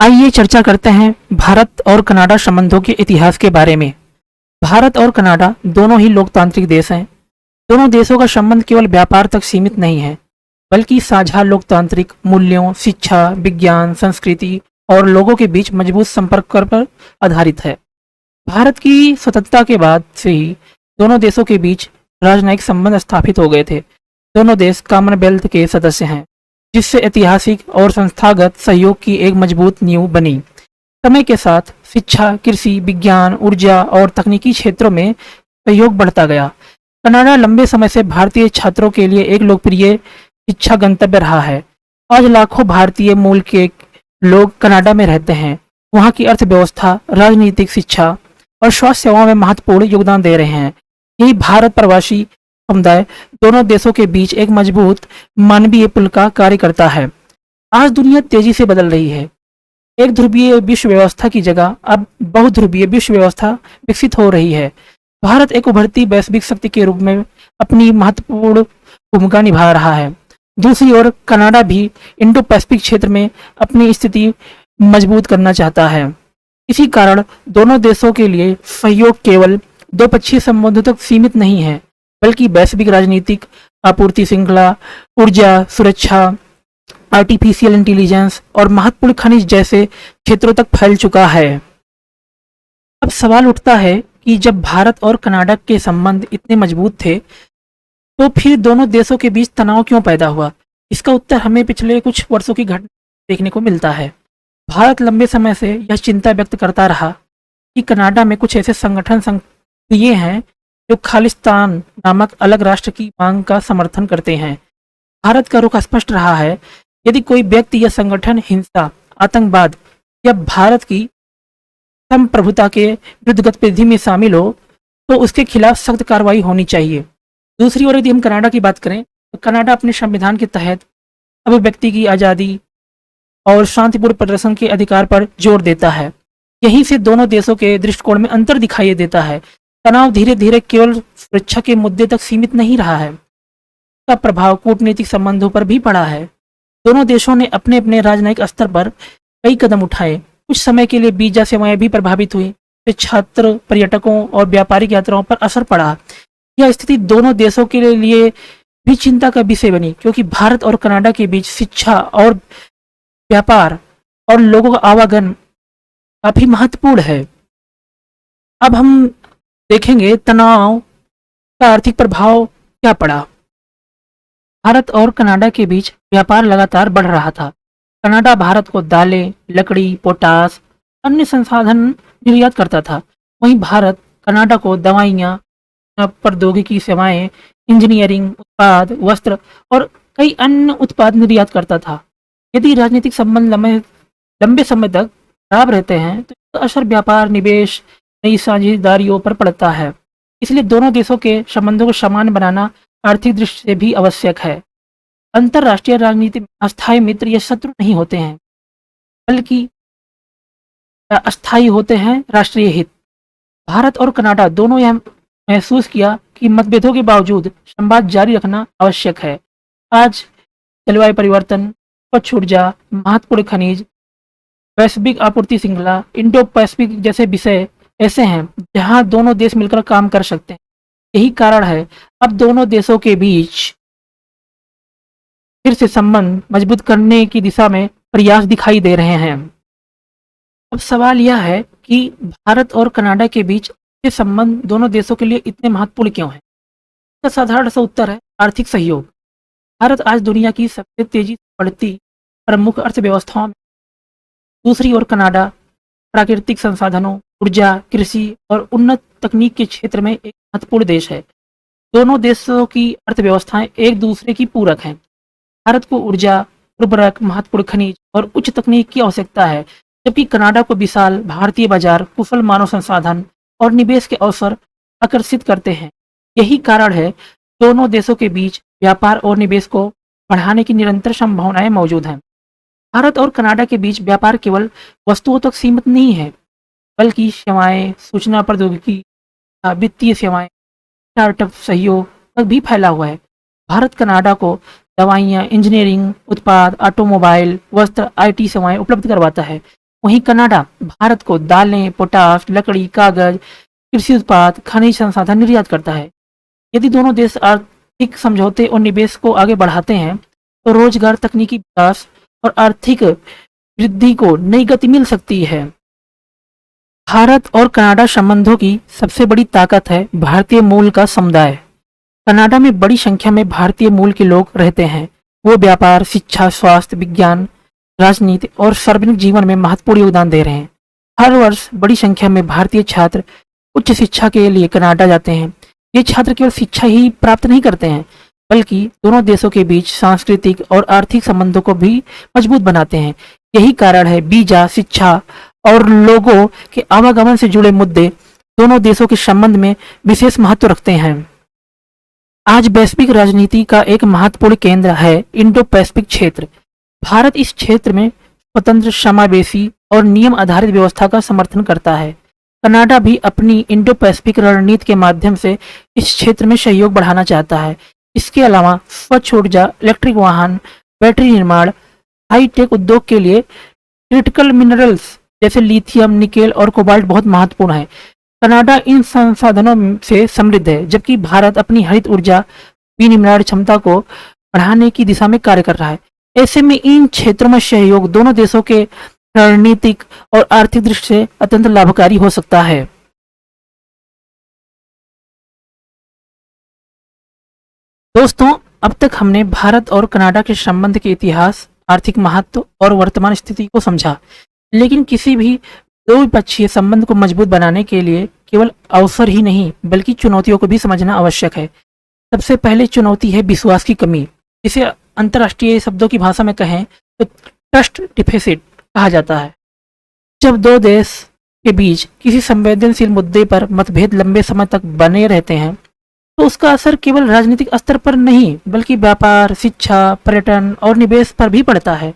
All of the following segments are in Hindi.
आइए चर्चा करते हैं भारत और कनाडा संबंधों के इतिहास के बारे में। भारत और कनाडा दोनों ही लोकतांत्रिक देश हैं। दोनों देशों का संबंध केवल व्यापार तक सीमित नहीं है, बल्कि साझा लोकतांत्रिक मूल्यों, शिक्षा, विज्ञान, संस्कृति और लोगों के बीच मजबूत संपर्क पर आधारित है। भारत की स्वतंत्रता के बाद से ही दोनों देशों के बीच राजनयिक संबंध स्थापित हो गए थे। दोनों देश कॉमनवेल्थ के सदस्य हैं, जिससे ऐतिहासिक और संस्थागत सहयोग की एक मजबूत नींव बनी। समय के साथ शिक्षा, कृषि, विज्ञान, ऊर्जा और तकनीकी क्षेत्रों में सहयोग बढ़ता गया। कनाडा लंबे समय से भारतीय छात्रों के लिए एक लोकप्रिय शिक्षा गंतव्य रहा है। आज लाखों भारतीय मूल के लोग कनाडा में रहते हैं। वहाँ की अर्थव्यवस्था, राजनीतिक, शिक्षा और स्वास्थ्य सेवाओं में महत्वपूर्ण योगदान दे रहे हैं। यही भारत प्रवासी समुदाय दोनों देशों के बीच एक मजबूत मानवीय पुल का कार्य करता है। आज दुनिया तेजी से बदल रही है। एक ध्रुवीय विश्व व्यवस्था की जगह अब बहुध्रुवीय विश्व व्यवस्था विकसित हो रही है। भारत एक उभरती वैश्विक शक्ति के रूप में अपनी महत्वपूर्ण भूमिका निभा रहा है। दूसरी ओर कनाडा भी इंडो पैसिफिक क्षेत्र में अपनी स्थिति मजबूत करना चाहता है। इसी कारण दोनों देशों के लिए सहयोग केवल द्विपक्षीय संबंधों तक सीमित नहीं है, बल्कि वैश्विक राजनीतिक, आपूर्ति श्रृंखला, ऊर्जा, सुरक्षा, आर्टिफिशियल इंटेलिजेंस और महत्वपूर्ण खनिज जैसे क्षेत्रों तक फैल चुका है। अब सवाल उठता है कि जब भारत और कनाडा के संबंध इतने मजबूत थे, तो फिर दोनों देशों के बीच तनाव क्यों पैदा हुआ? इसका उत्तर हमें पिछले कुछ वर्षों की घटना देखने को मिलता है। भारत लंबे समय से यह चिंता व्यक्त करता रहा कि कनाडा में कुछ ऐसे संगठन सक्रिय हैं जो खालिस्तान नामक अलग राष्ट्र की मांग का समर्थन करते हैं। भारत का रुख स्पष्ट रहा है, यदि कोई व्यक्ति या संगठन हिंसा, आतंकवाद या भारत की संप्रभुता के विरुद्ध गतिविधि में शामिल हो, तो उसके खिलाफ सख्त कार्रवाई होनी चाहिए। दूसरी ओर यदि हम कनाडा की बात करें, तो कनाडा अपने संविधान के तहत अभिव्यक्ति की आज़ादी और शांतिपूर्ण प्रदर्शन के अधिकार पर जोर देता है। यहीं से दोनों देशों के दृष्टिकोण में अंतर दिखाई देता है। तनाव धीरे धीरे केवल सुरक्षा के मुद्दे तक सीमित नहीं रहा है, इसका प्रभाव कूटनीतिक संबंधों पर भी पड़ा है। दोनों देशों ने अपने अपने राजनयिक स्तर पर कई कदम उठाए। कुछ समय के लिए वीजा सेवाएं भी प्रभावित हुई, तो छात्र, पर्यटकों और व्यापारिक यात्राओं पर असर पड़ा। यह स्थिति दोनों देशों के लिए भी चिंता का विषय बनी, क्योंकि भारत और कनाडा के बीच शिक्षा और व्यापार और लोगों का आवागमन काफी महत्वपूर्ण है। अब हम देखेंगे तनाव का आर्थिक प्रभाव क्या पड़ा। भारत और कनाडा के बीच व्यापार लगातार बढ़ रहा था। कनाडा भारत को दालें, लकड़ी, पोटास, अन्य संसाधन निर्यात करता था। वहीं भारत कनाडा को दवाइयाँ, प्रौद्योगिकी सेवाएं, इंजीनियरिंग उत्पाद, वस्त्र और कई अन्य उत्पाद निर्यात करता था। यदि राजनीतिक संबंध लंबे समय तक खराब रहते हैं, तो इसका असर व्यापार, निवेश, नई साझेदारियों पर पड़ता है। इसलिए दोनों देशों के संबंधों को समान बनाना आर्थिक दृष्टि से भी आवश्यक है। अंतर्राष्ट्रीय राजनीति में अस्थायी मित्र या शत्रु नहीं होते हैं, बल्कि अस्थायी होते हैं राष्ट्रीय हित। भारत और कनाडा दोनों यह महसूस किया कि मतभेदों के बावजूद संवाद जारी रखना आवश्यक है। आज जलवायु परिवर्तन, स्वच्छ ऊर्जा, महत्वपूर्ण खनिज, वैश्विक आपूर्ति श्रृंखला, इंडो पैसिफिक जैसे विषय ऐसे हैं जहां दोनों देश मिलकर काम कर सकते हैं। यही कारण है अब दोनों देशों के बीच फिर से संबंध मजबूत करने की दिशा में प्रयास दिखाई दे रहे हैं। अब सवाल यह है कि भारत और कनाडा के बीच ये संबंध दोनों देशों के लिए इतने महत्वपूर्ण क्यों हैं? इसका साधारण सा उत्तर है आर्थिक सहयोग। भारत आज दुनिया की सबसे तेजी से बढ़ती प्रमुख अर्थव्यवस्थाओं में। दूसरी ओर कनाडा प्राकृतिक संसाधनों, ऊर्जा, कृषि और उन्नत तकनीक के क्षेत्र में एक महत्वपूर्ण देश है। दोनों देशों की अर्थव्यवस्थाएं एक दूसरे की पूरक हैं। भारत को ऊर्जा, उर्वरक, महत्वपूर्ण खनिज और उच्च तकनीक की आवश्यकता है, जबकि कनाडा को विशाल भारतीय बाजार, कुशल मानव संसाधन और निवेश के अवसर आकर्षित करते हैं। यही कारण है दोनों देशों के बीच व्यापार और निवेश को बढ़ाने की निरंतर संभावनाएं मौजूद हैं। भारत और कनाडा के बीच व्यापार केवल वस्तुओं तक सीमित नहीं है, बल्कि सेवाएं, सूचना प्रौद्योगिकी, वित्तीय सेवाएं, स्टार्टअप सहयोग तक भी फैला हुआ है। भारत कनाडा को दवाइयाँ, इंजीनियरिंग उत्पाद, ऑटोमोबाइल, वस्त्र, IT सेवाएं उपलब्ध करवाता है। वहीं कनाडा भारत को दालें, पोटाश, लकड़ी, कागज, कृषि उत्पाद, खनिज संसाधन निर्यात करता है। यदि दोनों देश आर्थिक समझौते और निवेश को आगे बढ़ाते हैं, तो रोजगार, तकनीकी विकास और आर्थिक वृद्धि को नई गति मिल सकती है। भारत और कनाडा संबंधों की सबसे बड़ी ताकत है भारतीय मूल का समुदाय। कनाडा में बड़ी संख्या में भारतीय मूल के लोग रहते हैं। वो व्यापार, शिक्षा, स्वास्थ्य, विज्ञान, राजनीति और सार्वजनिक जीवन में महत्वपूर्ण योगदान दे रहे हैं। हर वर्ष बड़ी संख्या में भारतीय छात्र उच्च शिक्षा के लिए कनाडा जाते हैं। ये छात्र केवल शिक्षा ही प्राप्त नहीं करते हैं, बल्कि दोनों देशों के बीच सांस्कृतिक और आर्थिक संबंधों को भी मजबूत बनाते हैं। यही कारण है वीजा, शिक्षा और लोगों के आवागमन से जुड़े मुद्दे दोनों देशों के संबंध में विशेष महत्व रखते हैं। आज वैश्विक राजनीति का एक महत्वपूर्ण केंद्र है इंडो पैसिफिक क्षेत्र। भारत इस क्षेत्र में स्वतंत्र, समावेशी और नियम आधारित व्यवस्था का समर्थन करता है। कनाडा भी अपनी इंडो पैसिफिक रणनीति के माध्यम से इस क्षेत्र में सहयोग बढ़ाना चाहता है। इसके अलावा स्वच्छ ऊर्जा, इलेक्ट्रिक वाहन, बैटरी निर्माण, हाईटेक उद्योग के लिए क्रिटिकल मिनरल्स जैसे लिथियम, निकेल और कोबाल्ट बहुत महत्वपूर्ण है। कनाडा इन संसाधनों से समृद्ध है, जबकि भारत अपनी हरित ऊर्जा विनिर्माण क्षमता को बढ़ाने की दिशा में कार्य कर रहा है। ऐसे में इन क्षेत्रों में सहयोग दोनों देशों के रणनीतिक और आर्थिक दृष्टि से अत्यंत लाभकारी हो सकता है। दोस्तों, अब तक हमने भारत और कनाडा के संबंध के इतिहास, आर्थिक महत्व और वर्तमान स्थिति को समझा। लेकिन किसी भी द्विपक्षीय संबंध को मजबूत बनाने के लिए केवल अवसर ही नहीं, बल्कि चुनौतियों को भी समझना आवश्यक है। सबसे पहले चुनौती है विश्वास की कमी। इसे अंतर्राष्ट्रीय शब्दों की भाषा में कहें तो ट्रस्ट डिफिसिट कहा जाता है। जब दो देश के बीच किसी संवेदनशील मुद्दे पर मतभेद लंबे समय तक बने रहते हैं, तो उसका असर केवल राजनीतिक स्तर पर नहीं, बल्कि व्यापार, शिक्षा, पर्यटन और निवेश पर भी पड़ता है।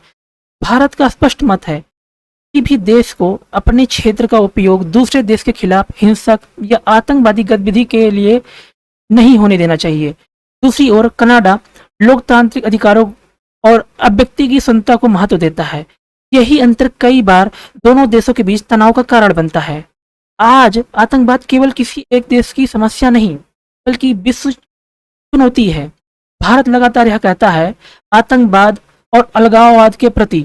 भारत का स्पष्ट मत है, किसी भी देश को अपने क्षेत्र का उपयोग दूसरे देश के खिलाफ हिंसक या आतंकवादी गतिविधि के लिए नहीं होने देना चाहिए। दूसरी ओर कनाडा लोकतांत्रिक अधिकारों और अभिव्यक्ति की स्वतंत्रता को महत्व देता है। यही अंतर कई बार दोनों देशों के बीच तनाव का कारण बनता है। आज आतंकवाद केवल किसी एक देश की समस्या नहीं, बल्कि विश्व चुनौती है। भारत लगातार यह कहता है, आतंकवाद और अलगाववाद के प्रति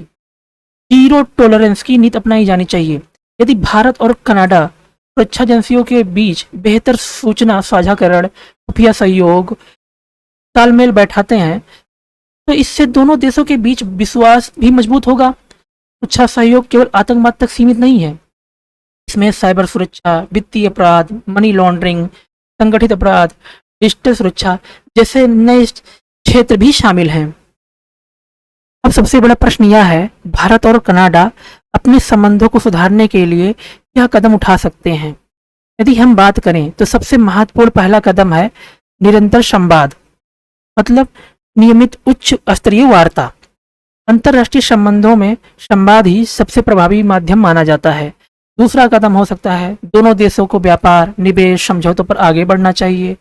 जीरो टॉलरेंस की नीति अपनाई जानी चाहिए। यदि भारत और कनाडा सुरक्षा एजेंसियों के बीच बेहतर सूचना साझाकरण, खुफिया सहयोग, तालमेल बैठाते हैं, तो इससे दोनों देशों के बीच विश्वास भी मजबूत होगा। सुरक्षा सहयोग केवल आतंकवाद तक सीमित नहीं है, इसमें साइबर सुरक्षा, वित्तीय अपराध, मनी लॉन्ड्रिंग, संगठित अपराध, डिजिटल सुरक्षा जैसे नए क्षेत्र भी शामिल हैं। अब सबसे बड़ा प्रश्न यह है, भारत और कनाडा अपने संबंधों को सुधारने के लिए क्या कदम उठा सकते हैं। यदि हम बात करें तो सबसे महत्वपूर्ण पहला कदम है निरंतर संवाद, मतलब नियमित उच्च स्तरीय वार्ता। अंतर्राष्ट्रीय संबंधों में संवाद ही सबसे प्रभावी माध्यम माना जाता है। दूसरा कदम हो सकता है दोनों देशों को व्यापार, निवेश समझौतों पर आगे बढ़ना चाहिए।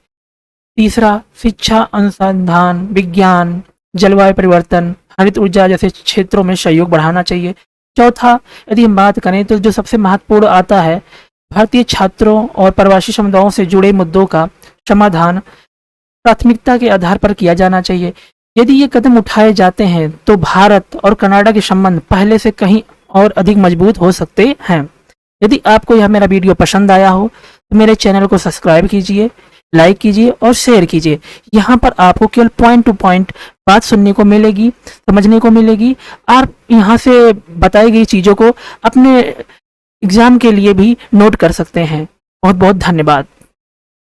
तीसरा, शिक्षा, अनुसंधान, विज्ञान, जलवायु परिवर्तन, हरित ऊर्जा जैसे क्षेत्रों में सहयोग बढ़ाना चाहिए। चौथा, यदि हम बात करें तो जो सबसे महत्वपूर्ण आता है, भारतीय छात्रों और प्रवासी समुदायों से जुड़े मुद्दों का समाधान प्राथमिकता के आधार पर किया जाना चाहिए। यदि ये कदम उठाए जाते हैं तो भारत और कनाडा के संबंध पहले से कहीं और अधिक मजबूत हो सकते हैं। यदि आपको यह मेरा वीडियो पसंद आया हो तो मेरे चैनल को सब्सक्राइब कीजिए, लाइक कीजिए और शेयर कीजिए। यहाँ पर आपको केवल पॉइंट टू पॉइंट बात सुनने को मिलेगी, समझने को मिलेगी। आप यहाँ से बताई गई चीज़ों को अपने एग्जाम के लिए भी नोट कर सकते हैं। बहुत बहुत धन्यवाद।